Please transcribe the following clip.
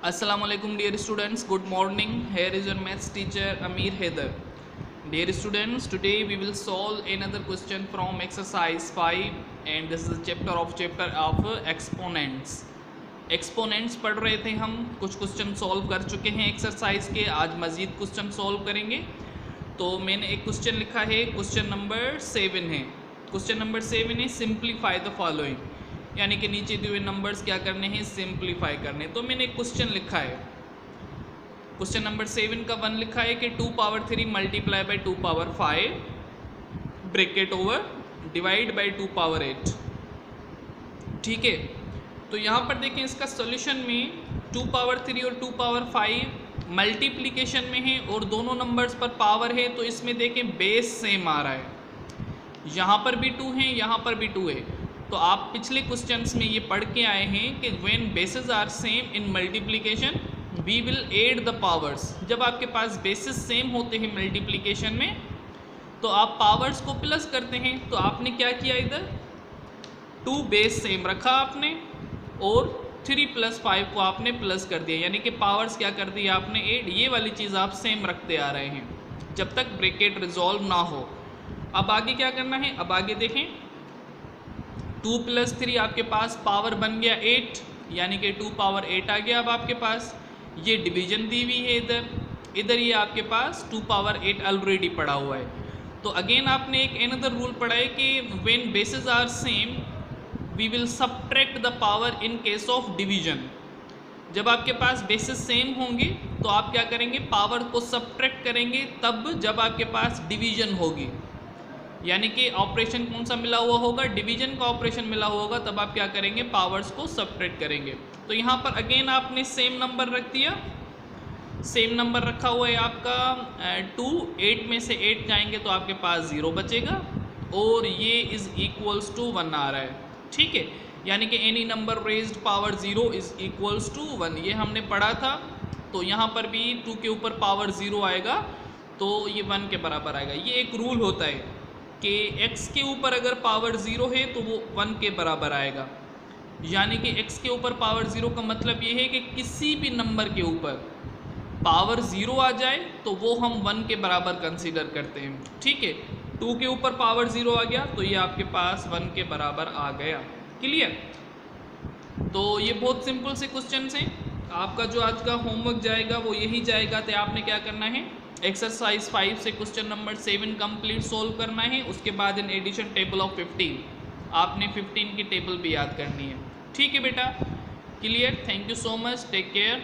Assalamu alaikum dear students, good morning. Here is your maths teacher Amir Haider. Dear students, today we will solve another question from exercise 5 and this is a chapter of exponents. Exponents पढ़ रहे थे हम, कुछ question solve कर चुके हैं exercise के, आज मज़ीद क्वेश्चन सॉल्व करेंगे। तो मैंने एक क्वेश्चन लिखा है, क्वेश्चन नंबर 7 है। क्वेश्चन नंबर 7 है सिंप्लीफाई द फॉलोइंग, यानी कि नीचे दिए हुए नंबर्स क्या करने हैं, सिंप्लीफाई करने। तो मैंने एक क्वेश्चन लिखा है, क्वेश्चन नंबर 7 का 1 लिखा है कि 2 power 3 multiply by 2 power 5 bracket over divide by 2 power 8। ठीक है, तो यहाँ पर देखें इसका सॉल्यूशन में 2 पावर 3 और 2 पावर 5 मल्टीप्लिकेशन में है और दोनों नंबर्स पर पावर है, तो इसमें देखें बेस सेम आ रहा है। यहाँ पर भी 2 है, यहाँ पर भी 2 है। तो आप पिछले क्वेश्चंस में ये पढ़ के आए हैं कि when bases are same in multiplication we will add the powers. जब आपके पास बेसिस सेम होते हैं मल्टीप्लिकेशन में तो आप पावर्स को प्लस करते हैं। तो आपने क्या किया, इधर 2 बेस सेम रखा आपने और 3 + 5 को आपने प्लस कर दिया, यानी कि पावर्स क्या कर दिया आपने, ऐड। ये वाली चीज़ आप सेम रखते आ रहे हैं जब तक ब्रैकेट रिजॉल्व ना हो। अब आगे क्या करना है, अब आगे देखें 2 + 3 आपके पास पावर बन गया 8, यानी कि 2 पावर 8 आ गया। अब आपके पास ये डिवीजन दी हुई है, इधर ये आपके पास 2 पावर 8 ऑलरेडी पड़ा हुआ है। तो अगेन आपने एक अनदर रूल पढ़ा है कि when bases are same we will subtract the power in case of division. जब आपके पास बेसिस सेम होंगे तो आप क्या करेंगे, पावर को सब्ट्रैक्ट करेंगे तब जब आपके पास डिवीजन होगी, यानी कि ऑपरेशन कौन सा मिला हुआ होगा, डिवीजन का ऑपरेशन मिला हुआ होगा, तब आप क्या करेंगे, पावर्स को सब्ट्रैक्ट करेंगे। तो यहाँ पर अगेन आपने सेम नंबर रख दिया, सेम नंबर रखा हुआ है आपका 2, 8 में से 8 जाएंगे तो आपके पास 0 बचेगा और ये इज़ इक्वल्स टू 1 आ रहा है। ठीक है, यानी कि any number raised power 0 is equals to 1, ये हमने पढ़ा था। तो यहाँ पर भी 2 के ऊपर पावर 0 आएगा तो ये 1 के बराबर आएगा। ये एक रूल होता है कि x के ऊपर अगर पावर 0 है तो वो 1 के बराबर आएगा, यानी कि x के ऊपर पावर 0 का मतलब ये है कि किसी भी नंबर के ऊपर पावर 0 आ जाए तो वो हम 1 के बराबर कंसीडर करते हैं। ठीक है, 2 के ऊपर पावर 0 आ गया तो ये आपके पास 1 के बराबर आ गया। क्लियर? तो ये बहुत सिंपल से क्वेश्चन हैं। आपका जो आज का होमवर्क जाएगा वो यही जाएगा। तो आपने क्या करना है, एक्सरसाइज 5 से क्वेश्चन नंबर 7 कंप्लीट सोल्व करना है। उसके बाद इन एडिशन टेबल ऑफ 15 आपने 15 की टेबल भी याद करनी है। ठीक है बेटा, clear? Thank you so much, take care.